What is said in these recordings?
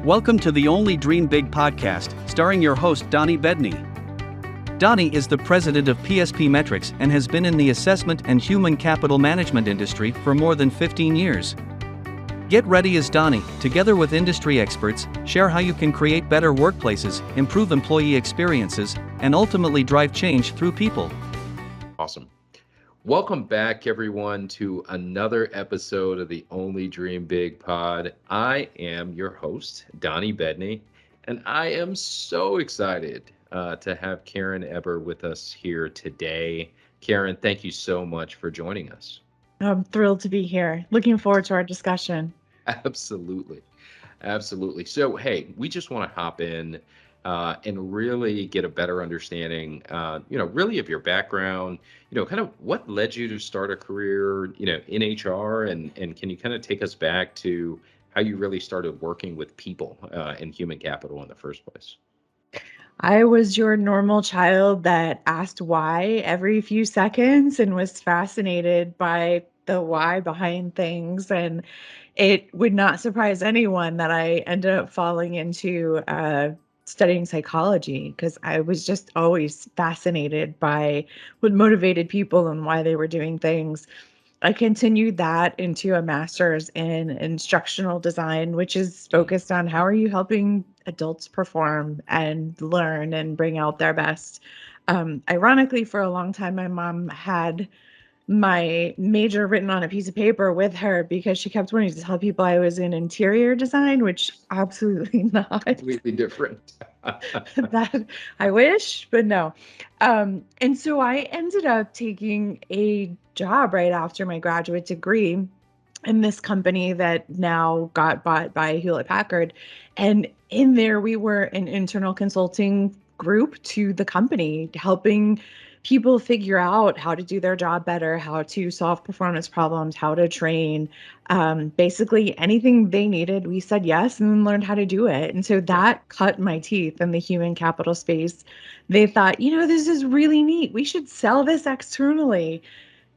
Welcome to the Only Dream Big podcast, starring your host Donnie Bedney. Donnie is the president of PSP Metrics and has been in the assessment and human capital management industry for more than 15 years. Get ready as Donnie, together with industry experts, share how you can create better workplaces, improve employee experiences, and ultimately drive change through people. Awesome. Welcome back, everyone, to another episode of the Only Dream Big pod. I am your host, Donnie Bedney, and I am so excited to have Karen Eber with us here today. Karen, thank you so much for joining us. I'm thrilled to be here. Looking forward to our discussion. Absolutely. So, hey, we just want to hop in and really get a better understanding, really of your background, kind of what led you to start a career, in HR, and can you kind of take us back to how you really started working with people in human capital in the first place? I was your normal child that asked why every few seconds and was fascinated by the why behind things. And it would not surprise anyone that I ended up falling into studying psychology because I was just always fascinated by what motivated people and why they were doing things. I continued that into a master's in instructional design, which is focused on how are you helping adults perform and learn and bring out their best. Ironically, for a long time, my mom had my major written on a piece of paper with her because she kept wanting to tell people I was in interior design, which absolutely not. Completely different. That I wish, but no. And so I ended up taking a job right after my graduate degree in this company that now got bought by Hewlett Packard. And in there, we were an internal consulting group to the company, helping people figure out how to do their job better, how to solve performance problems, how to train, basically anything they needed. We said yes and then learned how to do it. And so that cut my teeth in the human capital space. They thought, this is really neat. We should sell this externally.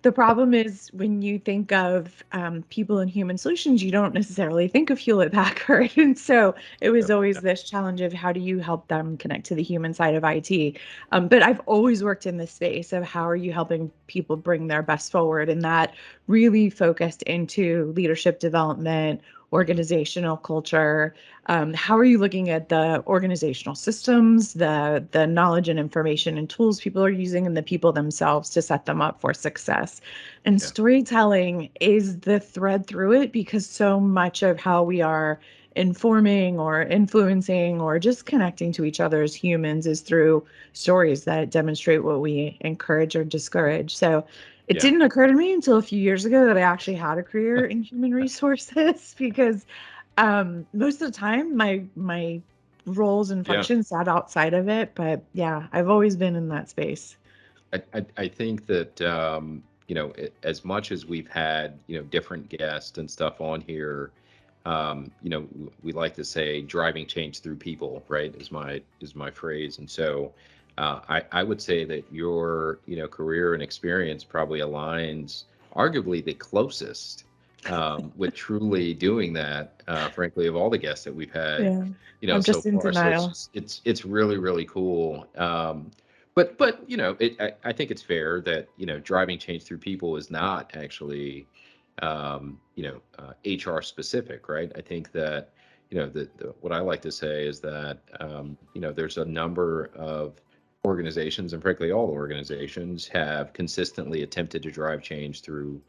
The problem is when you think of people in human solutions, you don't necessarily think of Hewlett Packard. And so it was always this challenge of how do you help them connect to the human side of IT. But I've always worked in this space of how are you helping people bring their best forward. And that really focused into leadership development, organizational culture. How are you looking at the organizational systems, the knowledge and information and tools people are using, and the people themselves to set them up for success? And storytelling is the thread through it because so much of how we are informing or influencing or just connecting to each other as humans is through stories that demonstrate what we encourage or discourage. So it didn't occur to me until a few years ago that I actually had a career in human resources because most of the time my roles and functions sat outside of it. But yeah, I've always been in that space. I think that, as much as we've had, different guests and stuff on here, we like to say driving change through people, right, is my phrase. And so I would say that your, career and experience probably aligns arguably the closest with truly doing that, frankly, of all the guests that we've had, I'm so just in far. denial. So it's really, really cool. But I think it's fair that, driving change through people is not actually, HR specific, right? I think that, what I like to say is that, there's a number of organizations, and frankly, all organizations have consistently attempted to drive change through,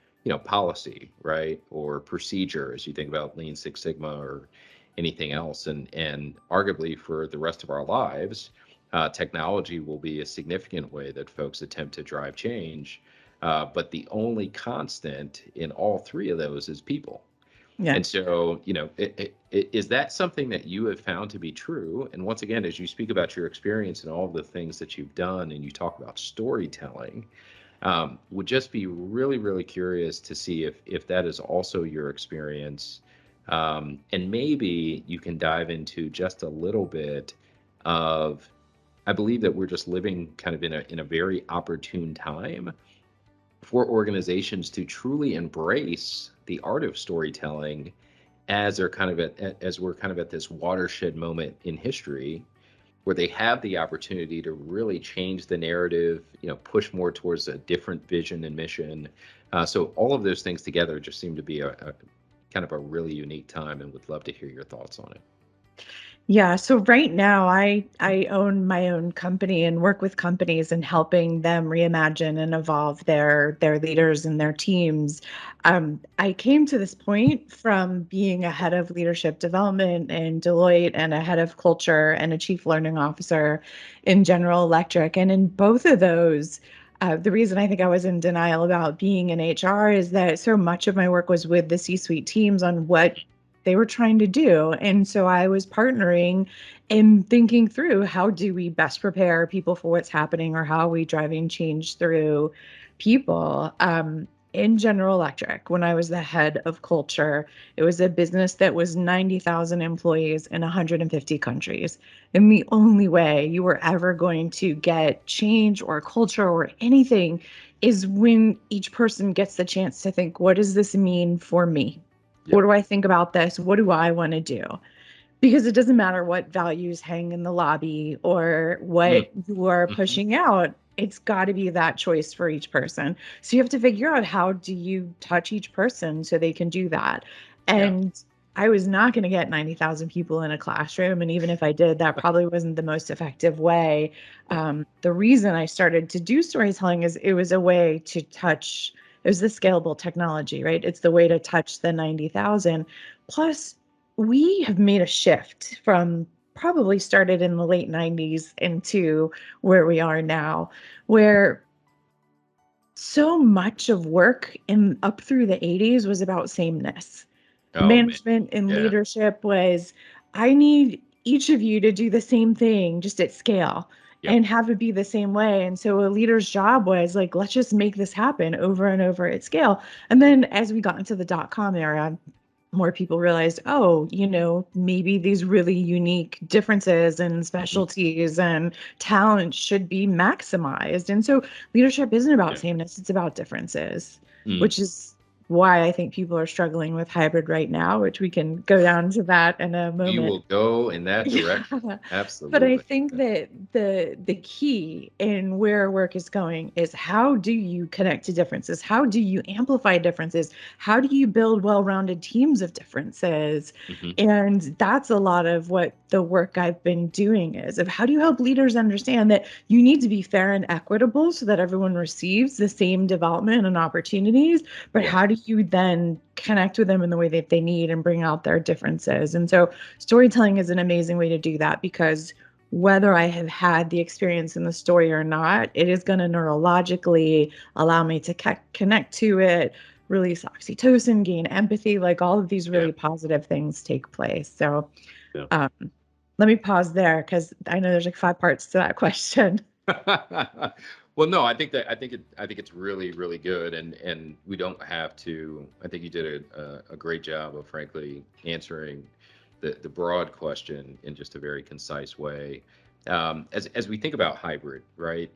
policy, right? Or procedure, as you think about Lean Six Sigma or anything else. And arguably for the rest of our lives, technology will be a significant way that folks attempt to drive change. But the only constant in all three of those is people. Yeah. And so, is that something that you have found to be true? And once again, as you speak about your experience and all the things that you've done, and you talk about storytelling, would just be really, really curious to see if that is also your experience. And maybe you can dive into just a little bit of, I believe that we're just living kind of in a very opportune time for organizations to truly embrace the art of storytelling as they're kind of as we're kind of at this watershed moment in history where they have the opportunity to really change the narrative, push more towards a different vision and mission. So all of those things together just seem to be a kind of a really unique time, and would love to hear your thoughts on it. Yeah, so right now I own my own company and work with companies and helping them reimagine and evolve their leaders and their teams. I came to this point from being a head of leadership development in Deloitte and a head of culture and a chief learning officer in General Electric. And in both of those, the reason I think I was in denial about being in HR is that so much of my work was with the C-suite teams on what they were trying to do. And so I was partnering and thinking through how do we best prepare people for what's happening, or how are we driving change through people. In General Electric, when I was the head of culture, it was a business that was 90,000 employees in 150 countries. And the only way you were ever going to get change or culture or anything is when each person gets the chance to think, what does this mean for me? What Yep. do I think about this? What do I want to do? Because it doesn't matter what values hang in the lobby or what you are Mm-hmm. pushing out. It's got to be that choice for each person. So you have to figure out, how do you touch each person so they can do that. Yeah. And I was not going to get 90,000 people in a classroom. And even if I did, that probably wasn't the most effective way. The reason I started to do storytelling is it was a way to touch, it was the scalable technology, right? It's the way to touch the 90,000. Plus, we have made a shift from, probably started in the late 90s into where we are now, where so much of work in up through the 80s was about sameness. Oh man. Management and Yeah. leadership was, I need each of you to do the same thing just at scale Yep. and have it be the same way. And so a leader's job was like, let's just make this happen over and over at scale. And then as we got into the dot-com era, more people realized, oh, maybe these really unique differences and Mm-hmm. specialties and talent should be maximized. And so leadership isn't about Yeah. sameness, it's about differences, Mm. which is why I think people are struggling with hybrid right now, which we can go down to that in a We moment. will go in that Yeah. direction. But I Absolutely. think that the key in where work is going is, how do you connect to differences? How do you amplify differences? How do you build well-rounded teams of differences? Mm-hmm. And that's a lot of what the work I've been doing is, of how do you help leaders understand that you need to be fair and equitable so that everyone receives the same development and opportunities, but Yeah. how do you then connect with them in the way that they need and bring out their differences? And so storytelling is an amazing way to do that, because whether I have had the experience in the story or not, it is going to neurologically allow me to connect to it, release oxytocin, gain empathy, like all of these Yeah. really positive things take place. So Yeah. um, let me pause there, because I know there's like 5 parts to that question. Well, no, I think it's really, really good, and we don't have to. I think you did a great job of, frankly, answering the broad question in just a very concise way. As we think about hybrid, right?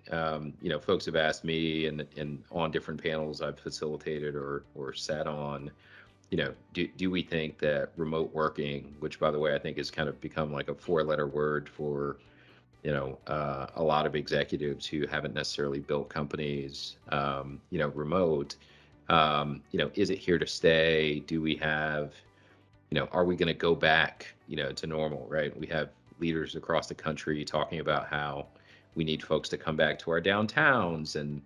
Folks have asked me, and on different panels I've facilitated or sat on. Do we think that remote working, which by the way I think has kind of become like a four-letter word for a lot of executives who haven't necessarily built companies, remote. Is it here to stay? Do we have, are we going to go back, to normal, right? We have leaders across the country talking about how we need folks to come back to our downtowns and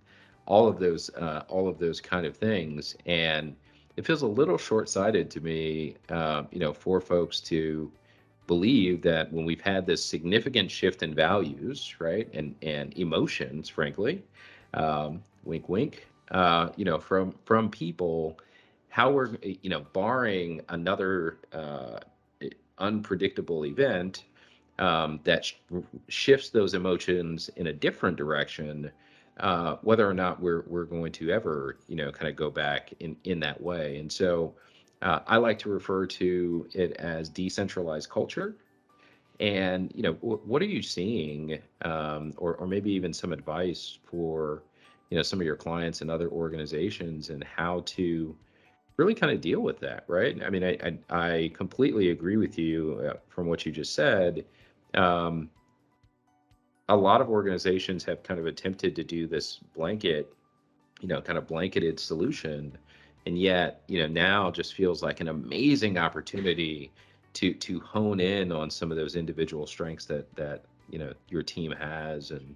all of those kind of things. And it feels a little short-sighted to me, for folks to believe that when we've had this significant shift in values, right, and emotions, frankly, wink, wink, from people, how we're, barring another unpredictable event that shifts those emotions in a different direction, whether or not we're going to ever, kind of go back in that way. And so I like to refer to it as decentralized culture. And what are you seeing, or maybe even some advice for some of your clients and other organizations, and how to really kind of deal with that, right? I mean, I completely agree with you from what you just said. Um, a lot of organizations have kind of attempted to do this blanket, kind of blanketed solution, and yet, now just feels like an amazing opportunity to hone in on some of those individual strengths that your team has, and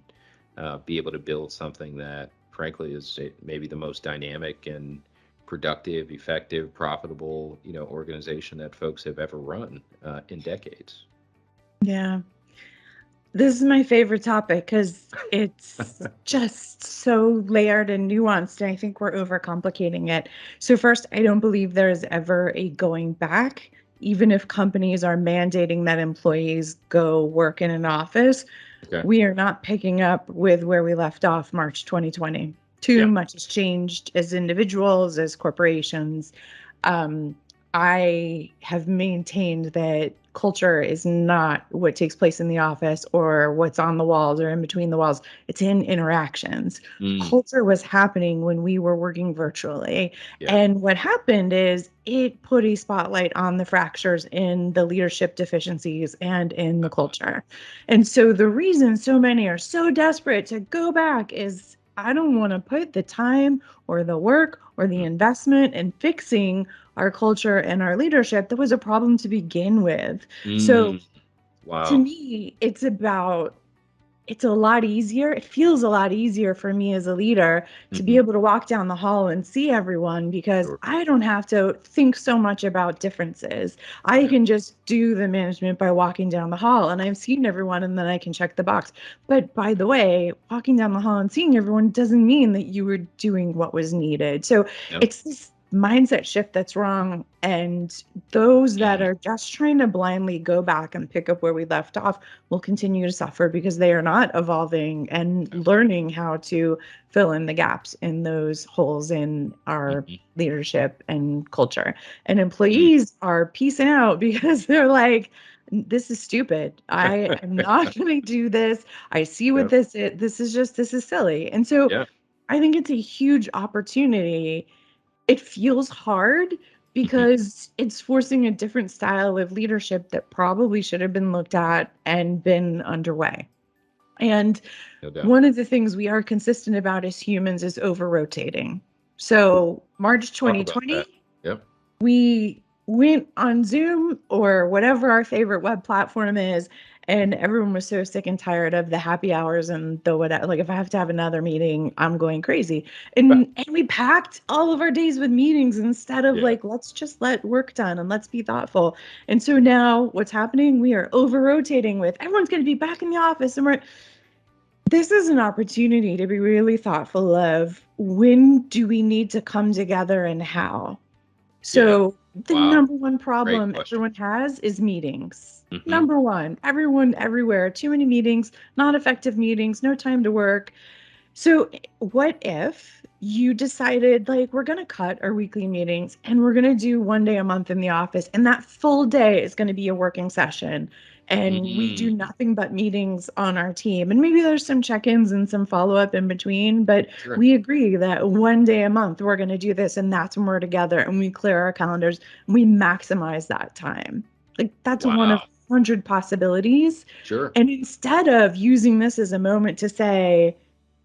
be able to build something that, frankly, is maybe the most dynamic and productive, effective, profitable, organization that folks have ever run in decades. Yeah. This is my favorite topic because it's just so layered and nuanced, and I think we're overcomplicating it. So first, I don't believe there is ever a going back, even if companies are mandating that employees go work in an office. Okay. We are not picking up with where we left off March 2020. Too Yeah. much has changed as individuals, as corporations. Um, I have maintained that culture is not what takes place in the office or what's on the walls or in between the walls. It's in interactions. Mm, Culture was happening when we were working virtually. yeah. And what happened is it put a spotlight on the fractures in the leadership deficiencies and in the culture. And so the reason so many are so desperate to go back is I don't want to put the time or the work or the investment in fixing our culture and our leadership that was a problem to begin with. So Mm, to wow. me, it's a lot easier. It feels a lot easier for me as a leader to be Hmm. able to walk down the hall and see everyone because Sure. I don't have to think so much about differences. I Yeah. can just do the management by walking down the hall and I've seen everyone and then I can check the box. But by the way, walking down the hall and seeing everyone doesn't mean that you were doing what was needed. So No. it's this mindset shift that's wrong. And those that Mm, are just trying to blindly go back and pick up where we left off will continue to suffer because they are not evolving and learning how to fill in the gaps in those holes in our mhm, leadership and culture. And mm. employees are peacing out because they're like, this is stupid. I am not going to do this. I see what Yep. this is. This is silly. And so Yeah. I think it's a huge opportunity. It feels hard Hmm. because it's forcing a different style of leadership that probably should have been looked at and been underway. And No doubt. one of the things we are consistent about as humans is over rotating. So, March Talk about that. 2020, Yep. we went on Zoom or whatever our favorite web platform is, and everyone was so sick and tired of the happy hours and the whatever. Like, if I have to have another meeting, I'm going crazy. And we packed all of our days with meetings instead of Yeah. like, let's just let work done and let's be thoughtful. And so now what's happening? We are over rotating with everyone's going to be back in the office, and this is an opportunity to be really thoughtful of when do we need to come together and how. Yeah. So the Wow. number one Great problem question. everyone has is meetings. Hmm. Number one, everyone everywhere, too many meetings, not effective meetings, no time to work. So what if you decided like we're going to cut our weekly meetings and we're going to do one day a month in the office and that full day is going to be a working session and we do Mm, nothing but meetings on our team and maybe there's some check-ins and some follow-up in between, but sure. we agree that one day a month we're going to do this and that's when we're together and we clear our calendars and we maximize that time. Like that's one of Wow. 100 possibilities. Sure. And instead of using this as a moment to say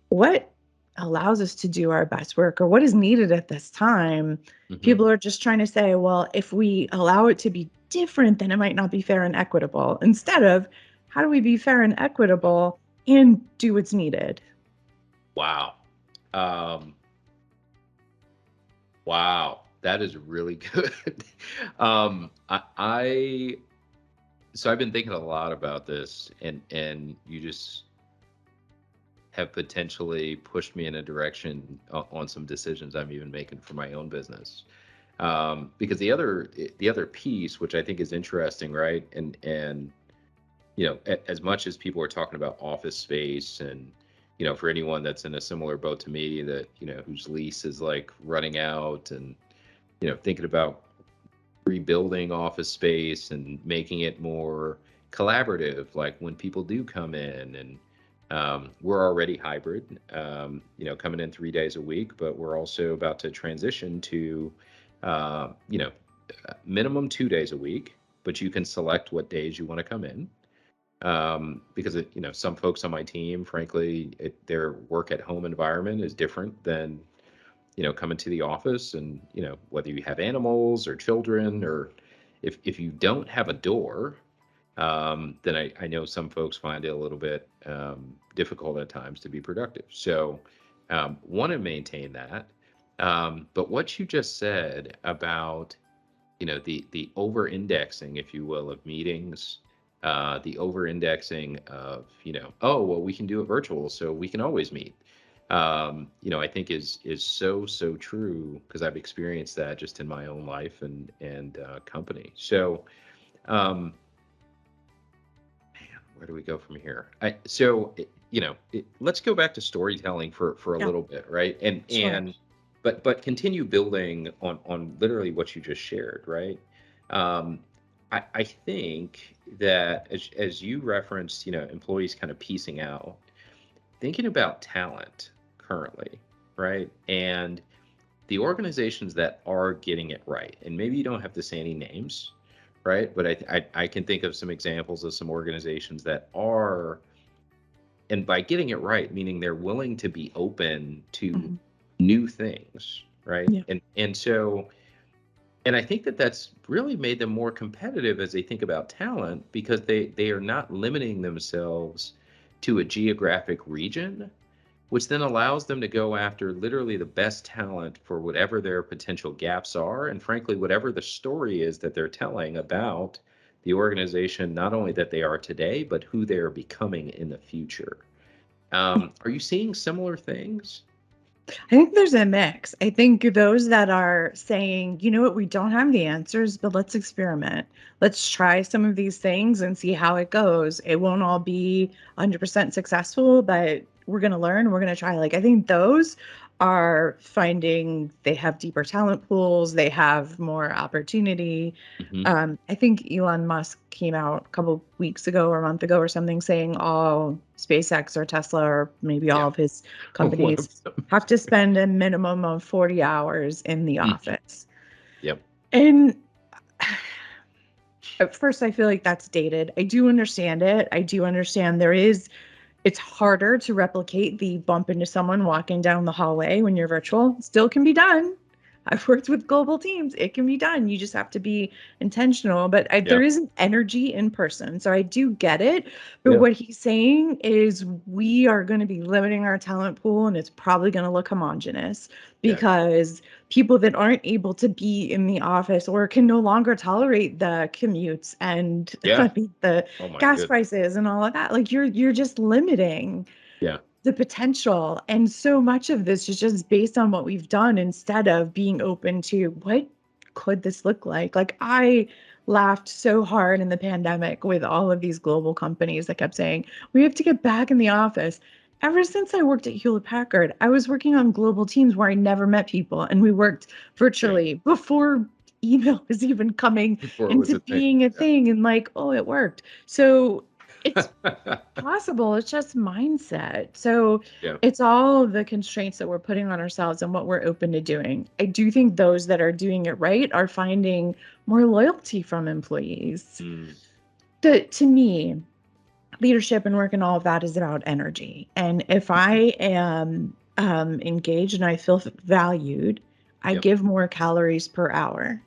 what allows us to do our best work or what is needed at this time, Hmm. people are just trying to say, well, if we allow it to be different, then it might not be fair and equitable. Instead of how do we be fair and equitable and do what's needed? Wow. Um, wow. That is really good. I so I've been thinking a lot about this, and you just have potentially pushed me in a direction on some decisions I'm even making for my own business. Because the other piece, which I think is interesting, right? And as much as people are talking about office space, and for anyone that's in a similar boat to me, that whose lease is like running out, and thinking about rebuilding office space and making it more collaborative, like when people do come in. And we're already hybrid, coming in 3 days a week, but we're also about to transition to you know, minimum 2 days a week, but you can select what days you want to come in. Because some folks on my team, frankly, their work at home environment is different than coming to the office. And whether you have animals or children, or if you don't have a door, then I know some folks find it a little bit difficult at times to be productive. So want to maintain that. But what you just said about the over indexing, if you will, of meetings, the over indexing of oh well, we can do it virtual, so we can always meet. I think is so true, because I've experienced that just in my own life and company. So um, where do we go from here? Let's go back to storytelling for a Yeah, little bit, right? And sure. but continue building on literally what you just shared, right? Um, I think that as you referenced, employees kind of piecing out, thinking about talent currently, right? And the organizations that are getting it right, and maybe you don't have to say any names, right? But I can think of some examples of some organizations that are, and by getting it right, meaning they're willing to be open to Mhm. new things, right? Yeah. And I think that that's really made them more competitive as they think about talent, because they are not limiting themselves to a geographic region, which then allows them to go after literally the best talent for whatever their potential gaps are, and frankly, whatever the story is that they're telling about the organization, not only that they are today, but who they are becoming in the future. Are you seeing similar things? I think there's a mix. I think those that are saying, you know what, we don't have the answers, but let's experiment. Let's try some of these things and see how it goes. It won't all be 100% successful, but we're going to learn. We're going to try. Like, I think those are finding they have deeper talent pools, they have more opportunity. Hmm. I think Elon Musk came out a couple weeks ago or a month ago or something saying all SpaceX or Tesla or maybe all Yeah. of his One of companies them. have to spend a minimum of 40 hours in the Mhm. office. Yep. And at first, I feel like that's dated. I do understand it. I do understand it's harder to replicate the bump into someone walking down the hallway when you're virtual. Still can be done. I've worked with global teams. It can be done. You just have to be intentional. But Yeah. there is an energy in person. So I do get it. But Yeah. what he's saying is we are going to be limiting our talent pool, and it's probably going to look homogenous Yeah. because people that aren't able to be in the office or can no longer tolerate the commutes and Yeah. I mean, the Oh my gas goodness. prices and all of that, like you're just limiting Yeah. the potential. And so much of this is just based on what we've done instead of being open to what could this look like I laughed so hard in the pandemic with all of these global companies that kept saying we have to get back in the office. Ever since I worked at Hewlett Packard, I was working on global teams where I never met people, and we worked Yeah. virtually before email was even coming Before it was into a thing. being a thing. And like, oh, it worked. So it's possible. It's just mindset. So Yeah. it's all the constraints that we're putting on ourselves and what we're open to doing. I do think those that are doing it right are finding more loyalty from employees. Mm. To me, leadership and work and all of that is about energy. And if I am engaged and I feel valued, I Yep. give more calories per hour.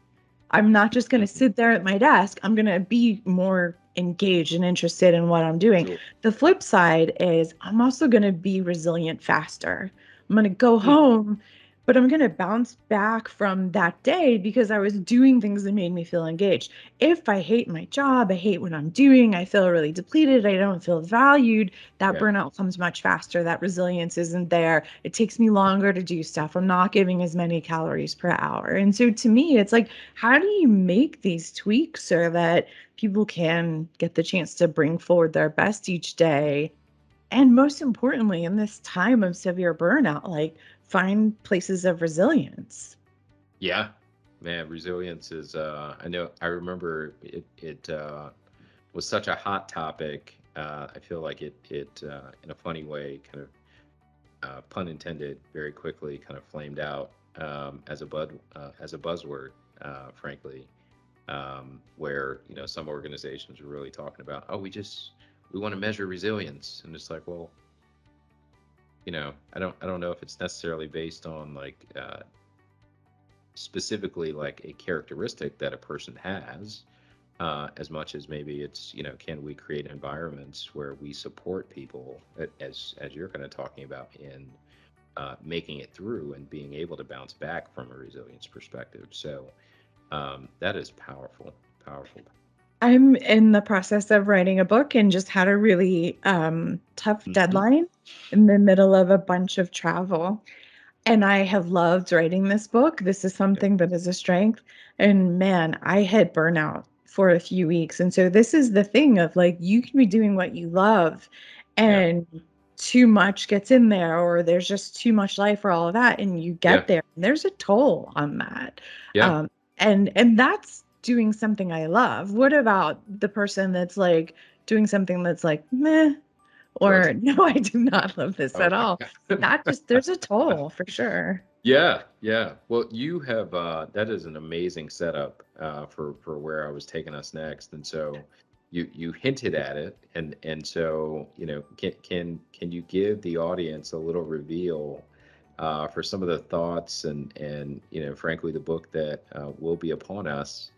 I'm not just going to Mhm. sit there at my desk. I'm going to be more engaged and interested in what I'm doing. Sure. The flip side is I'm also going to be resilient faster. I'm going to go Mm. home, but I'm going to bounce back from that day because I was doing things that made me feel engaged. If I hate my job, I hate what I'm doing, I feel really depleted, I don't feel valued, that Yeah. burnout comes much faster. That resilience isn't there. It takes me longer to do stuff. I'm not giving as many calories per hour. And so to me, it's like, how do you make these tweaks so that people can get the chance to bring forward their best each day? And most importantly, in this time of severe burnout, like find places of resilience. Yeah. Man, resilience is I know I remember it was such a hot topic. I feel like it in a funny way, kind of pun intended, very quickly kind of flamed out as a buzzword, frankly, where some organizations are really talking about, oh, we want to measure resilience, and it's like, well, I don't know if it's necessarily based on like specifically like a characteristic that a person has, as much as maybe it's, can we create environments where we support people, as you're kind of talking about, in making it through and being able to bounce back from a resilience perspective. So that is powerful, powerful. I'm in the process of writing a book and just had a really tough Mhm. deadline in the middle of a bunch of travel. And I have loved writing this book. This is Yeah, something that is a strength. And man, I hit burnout for a few weeks. And so this is the thing of like, you can be doing what you love yeah, and too much gets in there, or there's just too much life or all of that. And you yeah, get there. And there's a toll on that. yeah. Um, and that's doing something I love. What about the person that's like doing something that's like, meh, Right. or no, I do not love this at all. Okay. That just there's a toll for sure. Yeah, yeah. Well, you have that is an amazing setup for where I was taking us next. And so you hinted at it, and so can you give the audience a little reveal for some of the thoughts and frankly the book that will be upon us,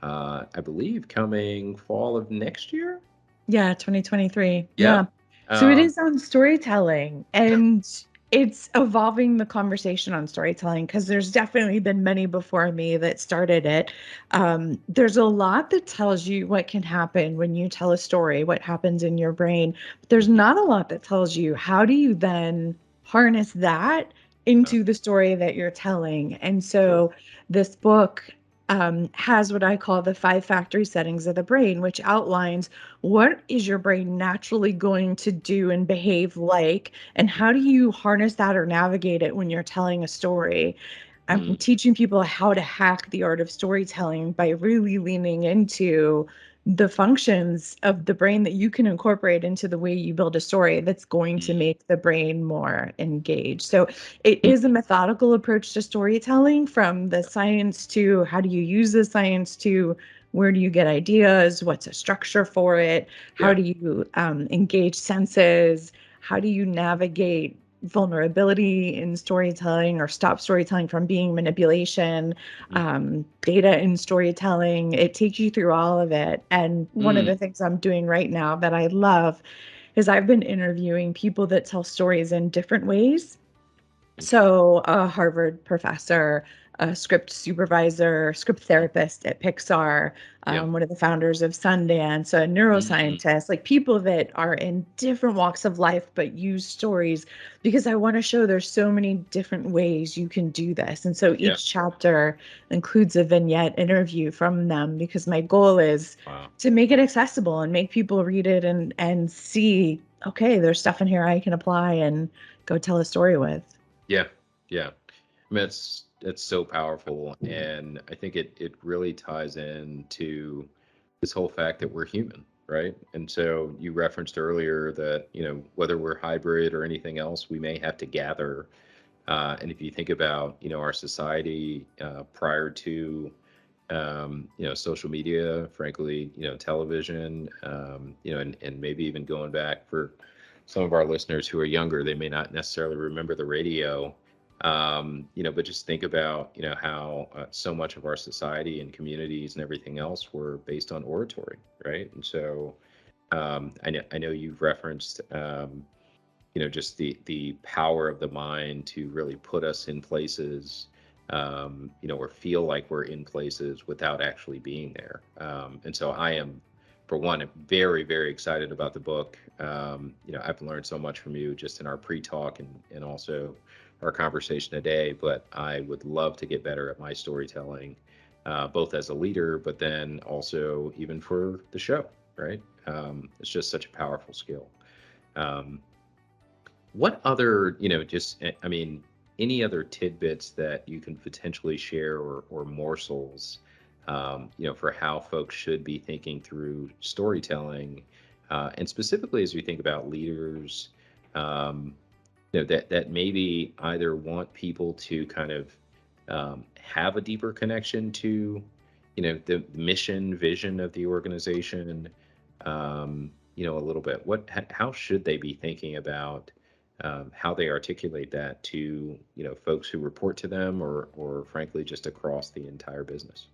I believe coming fall of next year. Yeah, 2023. Yeah. Yep. So it Um, is on storytelling, and it's evolving the conversation on storytelling because there's definitely been many before me that started it. There's a lot that tells you what can happen when you tell a story, what happens in your brain. But there's mhm. not a lot that tells you how do you then harness that uh, into the story that you're telling. And sure. so this book has what I call the 5 factory settings of the brain, which outlines what is your brain naturally going to do and behave like, and how do you harness that or navigate it when you're telling a story. I'm Mm, teaching people how to hack the art of storytelling by really leaning into the functions of the brain that you can incorporate into the way you build a story that's going to mm, make the brain more engaged. So it mm, is a methodical approach to storytelling, from the science to how do you use the science to where do you get ideas, what's a structure for it, how yeah. do you engage senses, how do you navigate vulnerability in storytelling or stop storytelling from being manipulation, Mhm. data in storytelling. It takes you through all of it. And one of Mm, the things I'm doing right now that I love is I've been interviewing people that tell stories in different ways. interesting. So, a Harvard professor, a script supervisor, script Mm, therapist at Pixar, yeah. one of the founders of Sundance, a Mm, neuroscientist, like people that are in different walks of life but use stories, because I want to show there's so many different ways you can do this. And so yeah. each chapter includes a vignette interview from them, because my goal is Wow. to make it accessible and make people read it and see, okay, there's stuff in here I can apply and go tell a story with. Yeah. Yeah. I mean, it's so powerful, and I think it really ties into this whole fact that we're human, right? And so you referenced earlier that whether we're hybrid or anything else, we may have to gather. And if you think about our society prior to social media, frankly, television, and maybe even going back for some of our listeners who are younger, they may not necessarily remember the radio, but just think about, how so much of our society and communities and everything else were based on oratory, right? And so I know you've referenced, just the power of the mind to really put us in places, or feel like we're in places without actually being there. And so I am, for one, very, very excited about the book. I've learned so much from you just in our pre-talk and also our conversation today, but I would love to get better at my storytelling, both as a leader, but then also even for the show, right? It's just such a powerful skill. Um, what other, I mean, any other tidbits that you can potentially share, or morsels, for how folks should be thinking through storytelling, and specifically as we think about leaders, that maybe either want people to kind of have a deeper connection to, the mission, vision of the organization, a little bit. How should they be thinking about how they articulate that to, folks who report to them, or frankly, just across the entire business?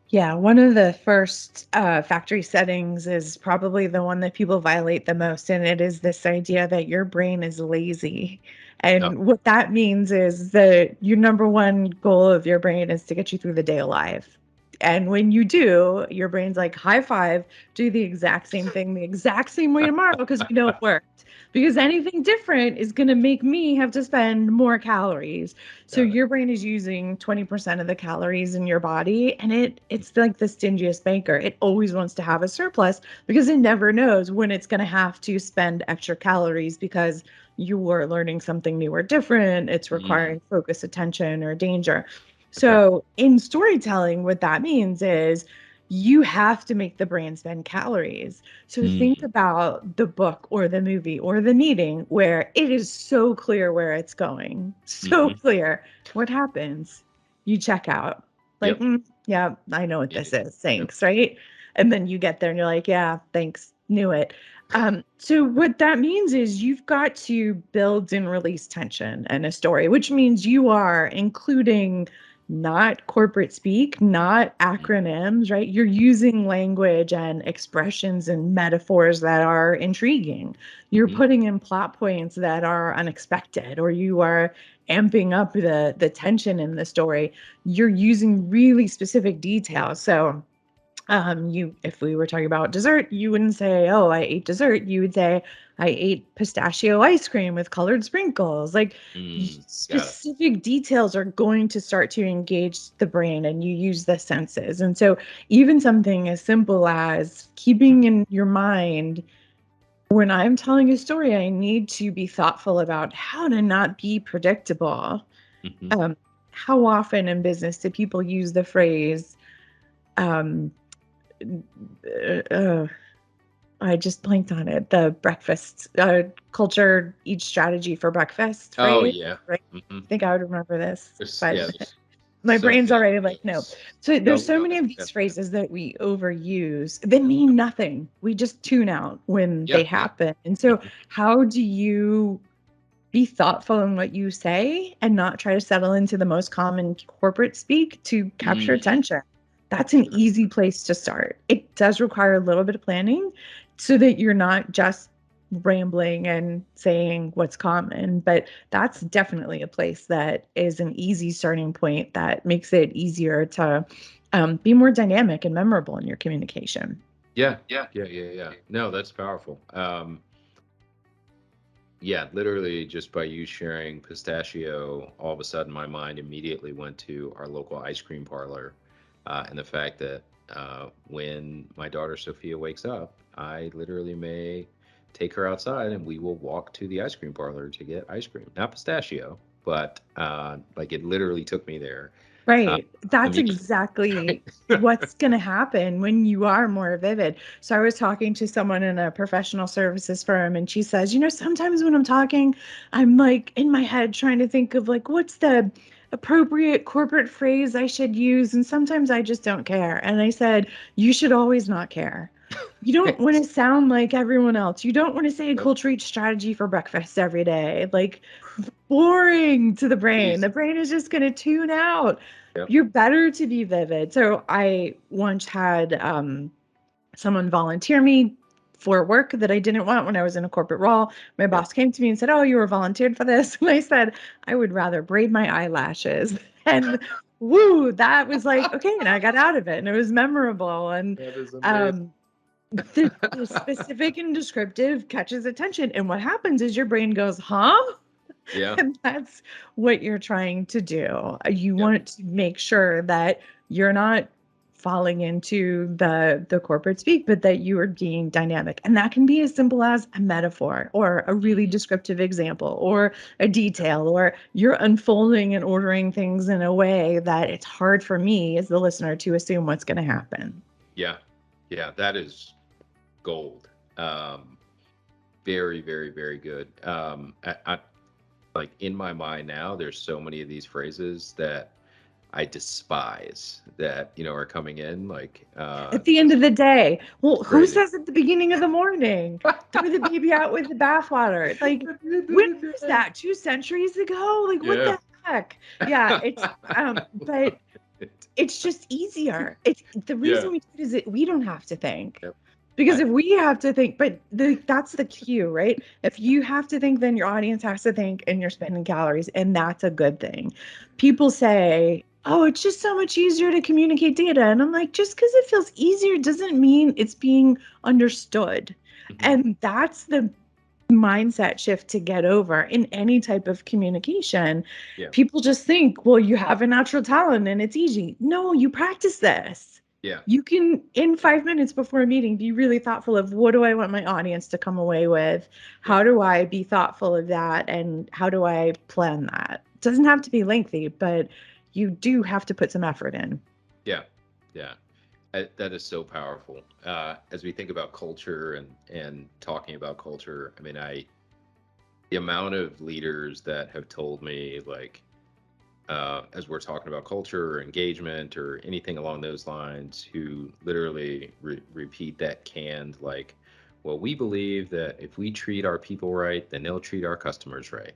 Yeah, one of the first factory settings is probably the one that people violate the most, and it is this idea that your brain is lazy. No. And what that means is that your number one goal of your brain is to get you through the day alive. And when you do, your brain's like, high five, do the exact same thing the exact same way tomorrow because we know it worked. Because anything different is going to make me have to spend more calories. So Got it. your brain is using 20% of the calories in your body, and it's like the stingiest banker. It always wants to have a surplus because it never knows when it's going to have to spend extra calories because you are learning something new or different. It's requiring focus, attention, or danger. Okay. So in storytelling, what that means is you have to make the brain spend calories. So think about the book or the movie or the meeting where it is so clear where it's going, so clear. What happens? You check out. Like, Yep. yeah, I know what Yeah. this is. Yep. Thanks, right? And then you get there and you're like, yeah, thanks, knew it. So what that means is you've got to build and release tension in a story, which means you are including not corporate speak, not acronyms, right? You're using language and expressions and metaphors that are intriguing. You're putting in plot points that are unexpected, or you are amping up the tension in the story. You're using really specific details. So if we were talking about dessert, you wouldn't say, oh, I ate dessert. You would say, I ate pistachio ice cream with colored sprinkles. Like Got it. specific details are going to start to engage the brain, and you use the senses. And so even something as simple as keeping in your mind, when I'm telling a story, I need to be thoughtful about how to not be predictable. How often in business do people use the phrase, um, uh, I just blanked on it. The breakfast culture, each strategy for breakfast Oh phrase, yeah. right? I think I would remember this, but There's my so brain's many. already like, no. So No, there's so many of these phrases that we overuse that mean nothing. We just tune out when they yeah. happen. And so how do you be thoughtful in what you say and not try to settle into the most common corporate speak to capture attention? That's an easy place to start. It does require a little bit of planning so that you're not just rambling and saying what's common, but that's definitely a place that is an easy starting point that makes it easier to be more dynamic and memorable in your communication. Yeah. No, that's powerful. Yeah, literally just by you sharing pistachio, all of a sudden my mind immediately went to our local ice cream parlor, and the fact that when my daughter Sophia wakes up, I literally may take her outside and we will walk to the ice cream parlor to get ice cream. Not pistachio, but like it literally took me there. Right. That's Immediately. exactly what's going to happen when you are more vivid. So I was talking to someone in a professional services firm, and she says, sometimes when I'm talking, I'm like in my head trying to think of like, what's the appropriate corporate phrase I should use? And sometimes I just don't care. And I said, you should always not care. You don't want to sound like everyone else. You don't want to say a Yep. culture each strategy for breakfast every day. Like, boring to the brain. Please. The brain is just going to tune out. Yep. You're better to be vivid. So I once had someone volunteer me for work that I didn't want when I was in a corporate role. My boss came to me and said, "Oh, you were volunteered for this." And I said, "I would rather braid my eyelashes." And woo, that was like, okay. And I got out of it and it was memorable. And That is amazing. um, the specific and descriptive catches attention. And what happens is your brain goes, huh? Yeah. And that's what you're trying to do. You Yep. want to make sure that you're not falling into the corporate speak, but that you are being dynamic. And that can be as simple as a metaphor or a really descriptive example or a detail, or you're unfolding and ordering things in a way that it's hard for me as the listener to assume what's going to happen. Yeah. That is gold. Very, very, very good. like in my mind now, there's so many of these phrases that I despise that, are coming in like, At the end of the day, well, it's who crazy. says at the beginning of the morning, throw the baby out with the bathwater? Like, At the end of when the was day. that? 2 centuries ago? Like, what Yeah. the heck? Yeah, but it's just easier. It's the Yeah. reason we do it is that we don't have to think. Yep. Because I, if we have to think, but that's the cue, right? If you have to think, then your audience has to think and you're spending calories, and that's a good thing. People say, oh, it's just so much easier to communicate data. And I'm like, just because it feels easier doesn't mean it's being understood. Mhm. And that's the mindset shift to get over in any type of communication. Yeah. People just think, well, you have a natural talent and it's easy. No, you practice this. Yeah. You can, in 5 minutes before a meeting, be really thoughtful of what do I want my audience to come away with? Yeah. How do I be thoughtful of that? And how do I plan that? It doesn't have to be lengthy, but you do have to put some effort in. Yeah. Yeah. That is so powerful. As we think about culture and talking about culture, I mean, the amount of leaders that have told me, like, as we're talking about culture or engagement or anything along those lines, who literally repeat that canned, like, well, we believe that if we treat our people right, then they'll treat our customers right.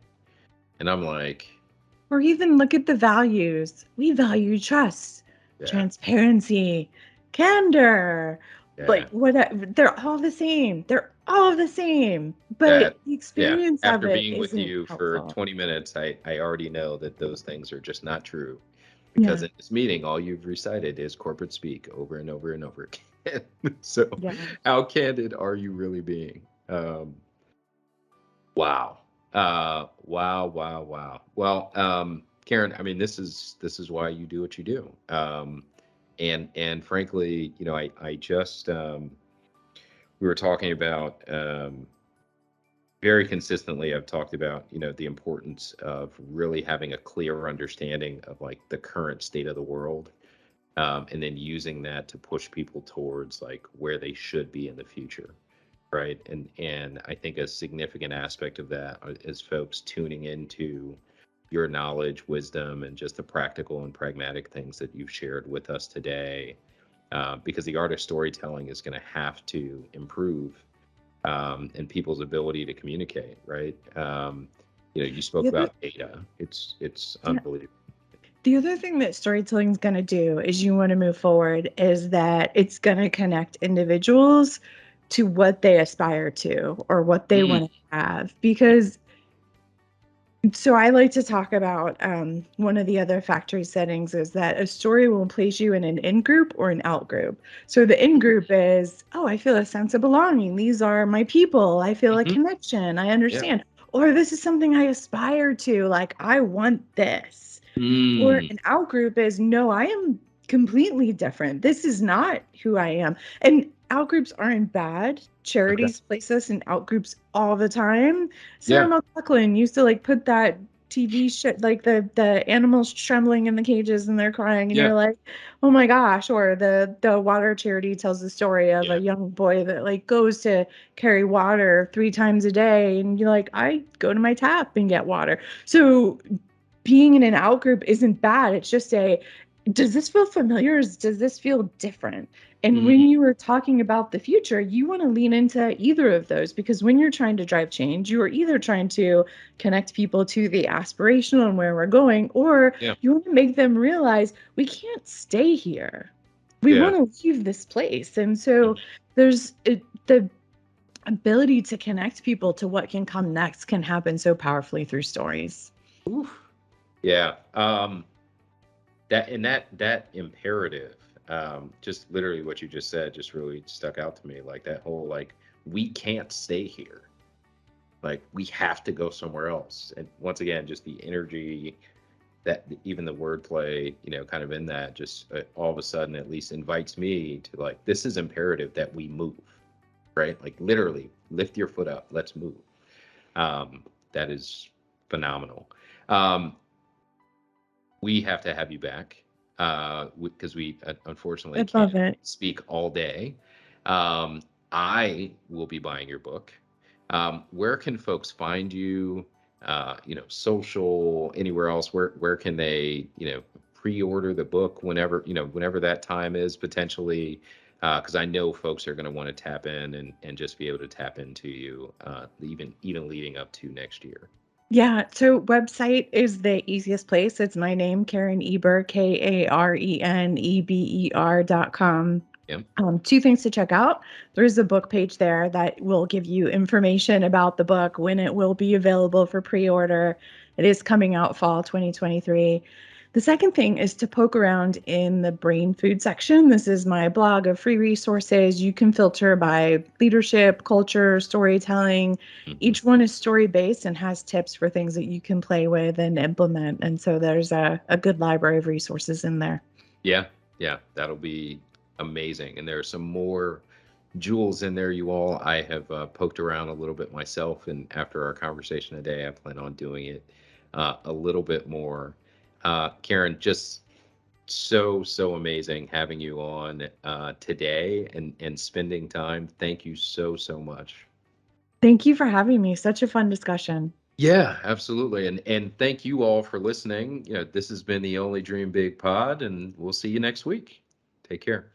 And I'm like, Or even look at the values. We value trust, yeah, transparency, candor. yeah, Like what they're all the same. They're all the same. But that, the yeah. experience of After it being with isn't you for helpful. 20 minutes, I already know that those things are just not true. Because Yeah. in this meeting, all you've recited is corporate speak over and over and over again. So, Yeah. how candid are you really being? Wow. Wow, wow, wow. Well, Karen, I mean, this is why you do what you do. And frankly, I just we were talking about very consistently. I've talked about, the importance of really having a clear understanding of like the current state of the world, and then using that to push people towards like where they should be in the future, right? And I think a significant aspect of that is folks tuning into your knowledge, wisdom, and just the practical and pragmatic things that you've shared with us today, because the art of storytelling is going to have to improve, in people's ability to communicate, right? You spoke The other, about data. It's yeah. unbelievable. The other thing that storytelling is going to do is you want to move forward is that it's going to connect individuals to what they aspire to or what they Mm, want to have. Because so I like to talk about one of the other factory settings is that a story will place you in an in group or an out group. So the in group is, oh, I feel a sense of belonging. These are my people. I feel a mhm. connection. I Yeah. understand. Or this is something I aspire to. Like, I want this. Or Mm. an out group is, no, I am completely different. This is not who I am. And out groups aren't bad. Okay. Charities place us in out groups all the time. Sarah Yeah. McLachlan used to like put that TV shit, like the animals trembling in the cages and they're crying, and Yeah. you're like, oh my gosh. Or the water charity tells the story of a Yeah. young boy that like goes to carry water 3 times a day, and you're like, I go to my tap and get water. So being in an out group isn't bad. It's just does this feel familiar? Or does this feel different? And when Mm. you were talking about the future, you want to lean into either of those, because when you're trying to drive change, you are either trying to connect people to the aspirational and where we're going, or Yeah. you want to make them realize we can't stay here. We Yeah. want to leave this place. And so the ability to connect people to what can come next can happen so powerfully through stories. Oof. Yeah. That imperative, just literally what you just said, just really stuck out to me. Like that whole like we can't stay here. Like we have to go somewhere else. And once again, just the energy that even the wordplay, kind of in that, just all of a sudden at least invites me to like this is imperative that we move, right? Like literally lift your foot up, let's move. That is phenomenal. Um, we have to have you back, because we unfortunately I love can't it. speak all day. Um, I will be buying your book. Where can folks find you? social, anywhere else? Where can they, pre-order the book whenever that time is potentially? Because I know folks are going to want to tap in and just be able to tap into you, even leading up to next year. Yeah, so website is the easiest place. It's my name, Karen Eber, KarenEber.com. Yeah. Two things to check out. There's a book page there that will give you information about the book, when it will be available for pre-order. It is coming out fall 2023. The second thing is to poke around in the brain food section. This is my blog of free resources. You can filter by leadership, culture, storytelling. Mhm. Each one is story based and has tips for things that you can play with and implement. And so there's a good library of resources in there. Yeah, yeah, that'll be amazing. And there are some more jewels in there, you all. I have poked around a little bit myself, and after our conversation today, I plan on doing it a little bit more. Karen, just so amazing having you on today and spending time. Thank you so much. Thank you for having me. Such a fun discussion. Yeah, absolutely. And thank you all for listening. This has been the Only Dream Big pod, and we'll see you next week. Take care.